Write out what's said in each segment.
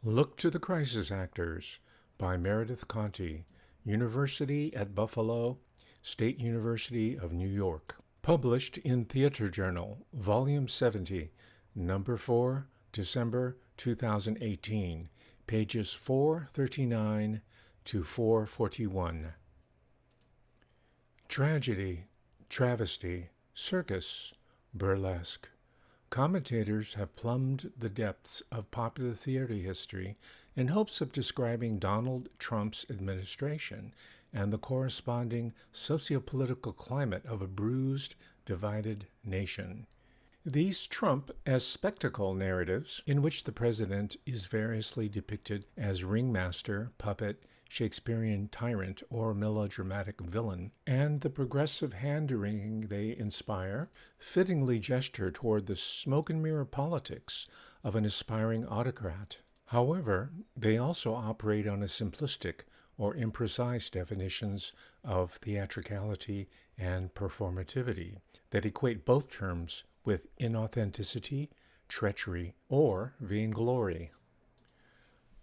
Look to the Crisis Actors by Meredith Conti, University at Buffalo, State University of New York. Published in Theater Journal, Volume 70, Number 4, December 2018, pages 439 to 441. Tragedy, travesty, circus, burlesque. Commentators have plumbed the depths of popular theater history in hopes of describing Donald Trump's administration and the corresponding sociopolitical climate of a bruised, divided nation. These Trump as spectacle narratives, in which the president is variously depicted as ringmaster, puppet, Shakespearean tyrant, or melodramatic villain, and the progressive hand-wringing they inspire, fittingly gesture toward the smoke-and-mirror politics of an aspiring autocrat. However, they also operate on a simplistic or imprecise definitions of theatricality and performativity that equate both terms with inauthenticity, treachery, or vainglory.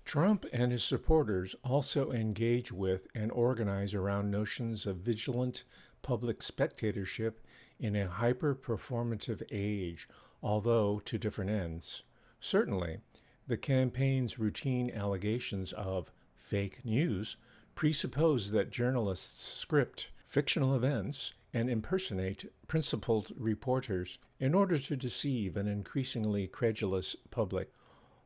Trump and his supporters also engage with and organize around notions of vigilant public spectatorship in a hyper-performative age, although to different ends. Certainly, the campaign's routine allegations of fake news presuppose that journalists script fictional events and impersonate principled reporters in order to deceive an increasingly credulous public.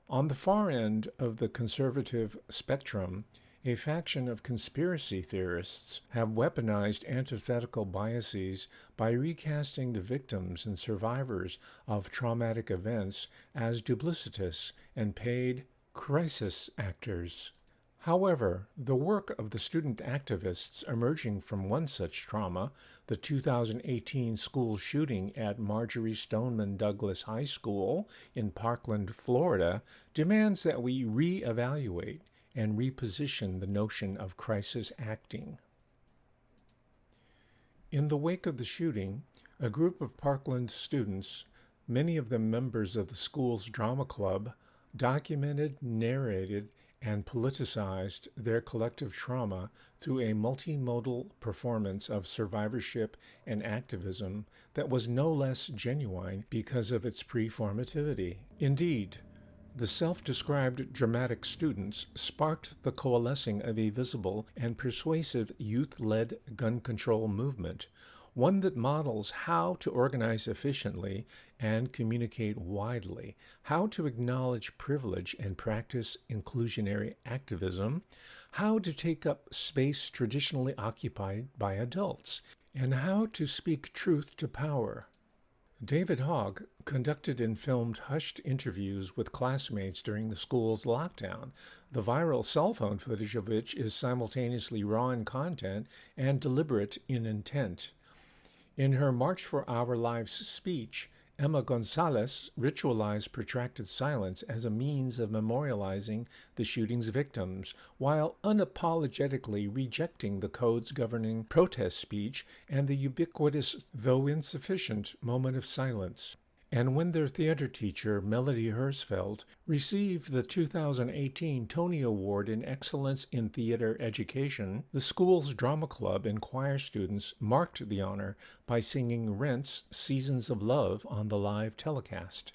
On the far end of the conservative spectrum, a faction of conspiracy theorists have weaponized antithetical biases by recasting the victims and survivors of traumatic events as duplicitous and paid crisis actors. However, the work of the student activists emerging from one such trauma, the 2018 school shooting at Marjory Stoneman Douglas High School in Parkland, Florida, demands that we reevaluate and reposition the notion of crisis acting. In the wake of the shooting, a group of Parkland students, many of them members of the school's drama club, documented, narrated, and politicized their collective trauma through a multimodal performance of survivorship and activism that was no less genuine because of its performativity. Indeed, the self-described dramatic students sparked the coalescing of a visible and persuasive youth-led gun control movement, one that models how to organize efficiently and communicate widely, how to acknowledge privilege and practice inclusionary activism, how to take up space traditionally occupied by adults, and how to speak truth to power. David Hogg conducted and filmed hushed interviews with classmates during the school's lockdown, the viral cell phone footage of which is simultaneously raw in content and deliberate in intent. In her March for Our Lives speech, Emma Gonzalez ritualized protracted silence as a means of memorializing the shooting's victims, while unapologetically rejecting the codes governing protest speech and the ubiquitous, though insufficient, moment of silence. And when their theater teacher, Melody Hersfeld, received the 2018 Tony Award in Excellence in Theater Education, the school's drama club and choir students marked the honor by singing Rent's Seasons of Love on the live telecast.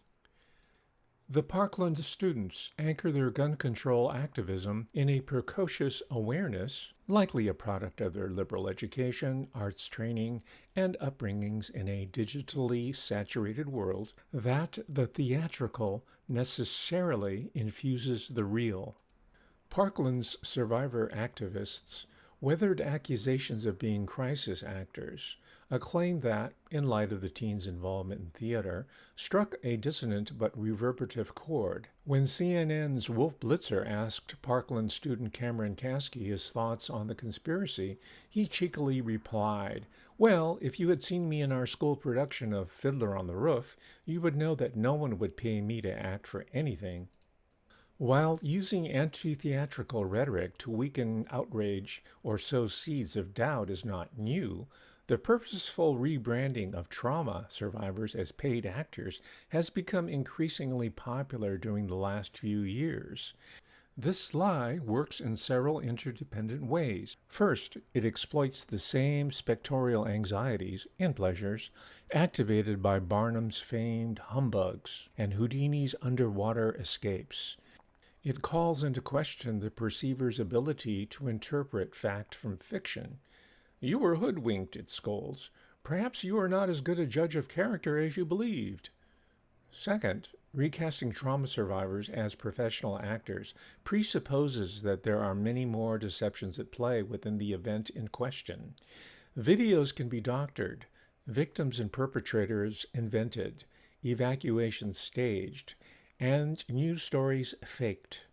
The Parkland students anchor their gun control activism in a precocious awareness, likely a product of their liberal education, arts training, and upbringings in a digitally saturated world, that the theatrical necessarily infuses the real. Parkland's survivor activists weathered accusations of being crisis actors, a claim that, in light of the teens' involvement in theater, struck a dissonant but reverberative chord. When CNN's Wolf Blitzer asked Parkland student Cameron Kasky his thoughts on the conspiracy, he cheekily replied, "Well, if you had seen me in our school production of Fiddler on the Roof, you would know that no one would pay me to act for anything." While using anti-theatrical rhetoric to weaken outrage or sow seeds of doubt is not new, the purposeful rebranding of trauma survivors as paid actors has become increasingly popular during the last few years. This lie works in several interdependent ways. First, it exploits the same spectorial anxieties and pleasures activated by Barnum's famed humbugs and Houdini's underwater escapes. It calls into question the perceiver's ability to interpret fact from fiction. You were hoodwinked, it scolds. Perhaps you are not as good a judge of character as you believed. Second, recasting trauma survivors as professional actors presupposes that there are many more deceptions at play within the event in question. Videos can be doctored, victims and perpetrators invented, evacuations staged, and news stories faked.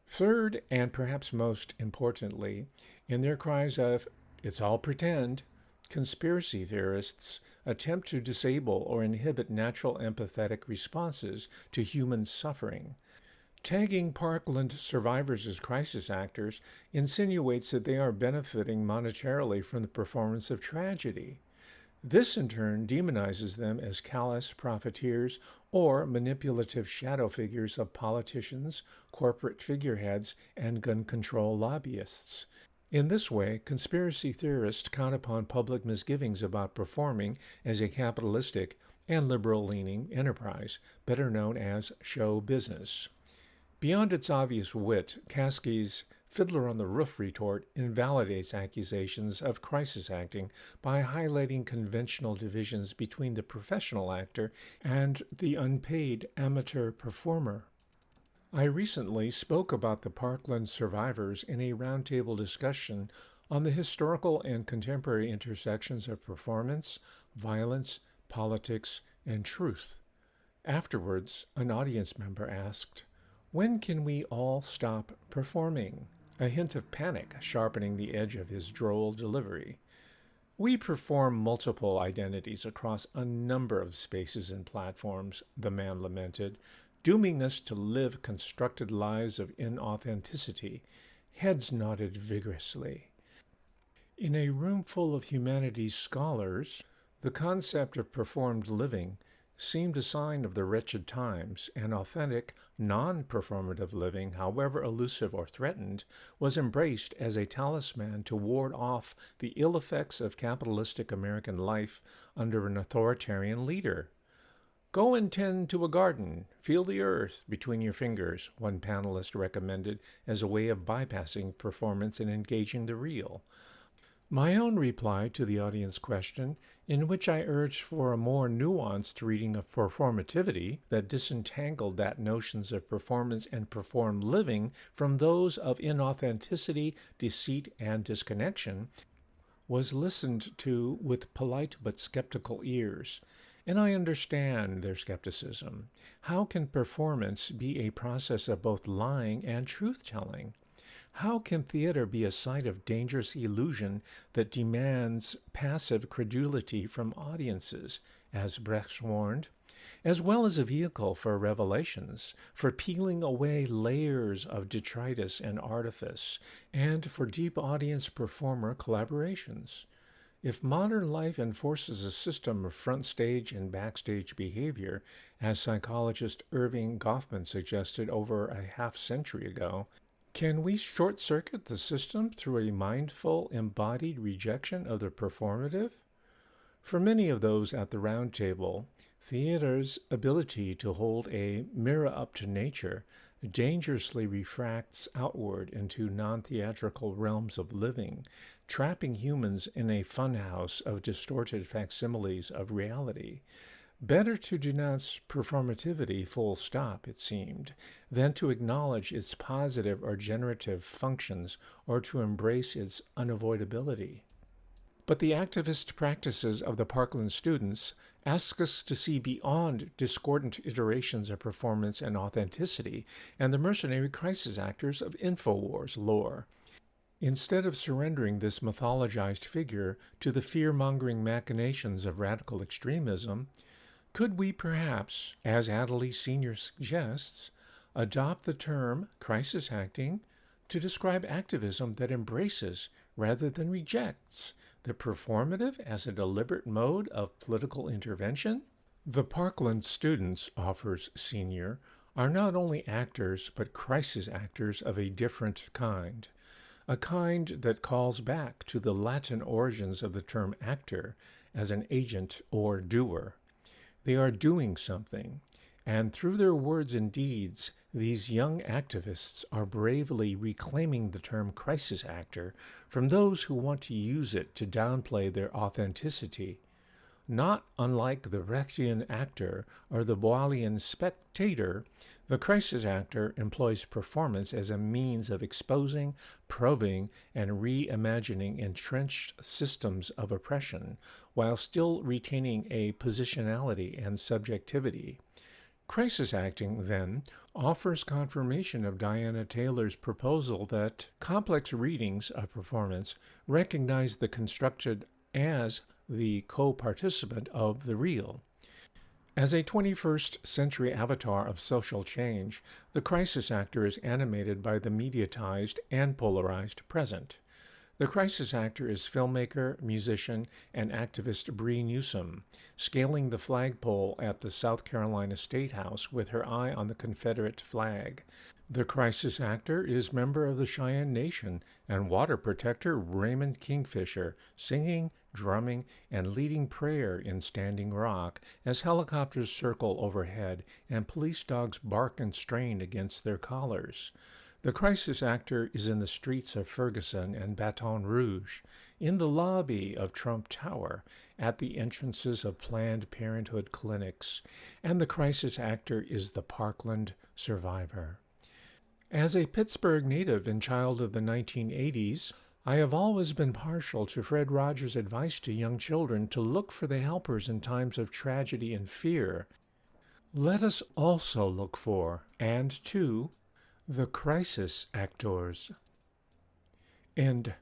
Third, and perhaps most importantly, in their cries of, "It's all pretend," conspiracy theorists attempt to disable or inhibit natural empathetic responses to human suffering. Tagging Parkland survivors as crisis actors insinuates that they are benefiting monetarily from the performance of tragedy. This, in turn, demonizes them as callous profiteers or manipulative shadow figures of politicians, corporate figureheads, and gun control lobbyists. In this way, conspiracy theorists count upon public misgivings about performing as a capitalistic and liberal-leaning enterprise, better known as show business. Beyond its obvious wit, Kasky's Fiddler on the Roof retort invalidates accusations of crisis acting by highlighting conventional divisions between the professional actor and the unpaid amateur performer. I recently spoke about the Parkland survivors in a roundtable discussion on the historical and contemporary intersections of performance, violence, politics, and truth. Afterwards, an audience member asked, "When can we all stop performing?" A hint of panic sharpening the edge of his droll delivery. "We perform multiple identities across a number of spaces and platforms," the man lamented, "dooming us to live constructed lives of inauthenticity." Heads nodded vigorously. In a room full of humanities scholars, the concept of performed living seemed a sign of the wretched times, and authentic, non-performative living, however elusive or threatened, was embraced as a talisman to ward off the ill effects of capitalistic American life under an authoritarian leader. "Go and tend to a garden, feel the earth between your fingers," one panelist recommended as a way of bypassing performance and engaging the real. My own reply to the audience question, in which I urged for a more nuanced reading of performativity that disentangled that notions of performance and performed living from those of inauthenticity, deceit, and disconnection, was listened to with polite but skeptical ears. And I understand their skepticism. How can performance be a process of both lying and truth-telling? How can theater be a site of dangerous illusion that demands passive credulity from audiences, as Brecht warned, as well as a vehicle for revelations, for peeling away layers of detritus and artifice, and for deep audience performer collaborations? If modern life enforces a system of front stage and backstage behavior, as psychologist Irving Goffman suggested over a half-century ago, can we short-circuit the system through a mindful, embodied rejection of the performative? For many of those at the round table, theater's ability to hold a mirror up to nature dangerously refracts outward into non-theatrical realms of living, trapping humans in a funhouse of distorted facsimiles of reality. Better to denounce performativity full stop, it seemed, than to acknowledge its positive or generative functions or to embrace its unavoidability. But the activist practices of the Parkland students ask us to see beyond discordant iterations of performance and authenticity and the mercenary crisis actors of InfoWars lore. Instead of surrendering this mythologized figure to the fear-mongering machinations of radical extremism, could we perhaps, as Adderley Sr. suggests, adopt the term crisis acting to describe activism that embraces rather than rejects the performative as a deliberate mode of political intervention? The Parkland students, offers Sr., are not only actors, but crisis actors of a different kind, a kind that calls back to the Latin origins of the term actor as an agent or doer. They are doing something, and through their words and deeds, these young activists are bravely reclaiming the term crisis actor from those who want to use it to downplay their authenticity. Not unlike the Brechian actor or the Boalian spectator, the crisis actor employs performance as a means of exposing, probing, and reimagining entrenched systems of oppression while still retaining a positionality and subjectivity. Crisis acting, then, offers confirmation of Diana Taylor's proposal that complex readings of performance recognize the constructed as the co participant of the real. As a 21st century avatar of social change, the crisis actor is animated by the mediatized and polarized present. The crisis actor is filmmaker, musician, and activist Bree Newsom, scaling the flagpole at the South Carolina State House with her eye on the Confederate flag. The crisis actor is member of the Cheyenne Nation and water protector Raymond Kingfisher, singing, drumming, and leading prayer in Standing Rock as helicopters circle overhead and police dogs bark and strain against their collars. The crisis actor is in the streets of Ferguson and Baton Rouge, in the lobby of Trump Tower, at the entrances of Planned Parenthood clinics, and the crisis actor is the Parkland survivor. As a Pittsburgh native and child of the 1980s, I have always been partial to Fred Rogers' advice to young children to look for the helpers in times of tragedy and fear. Let us also look for, and to, the crisis actors. End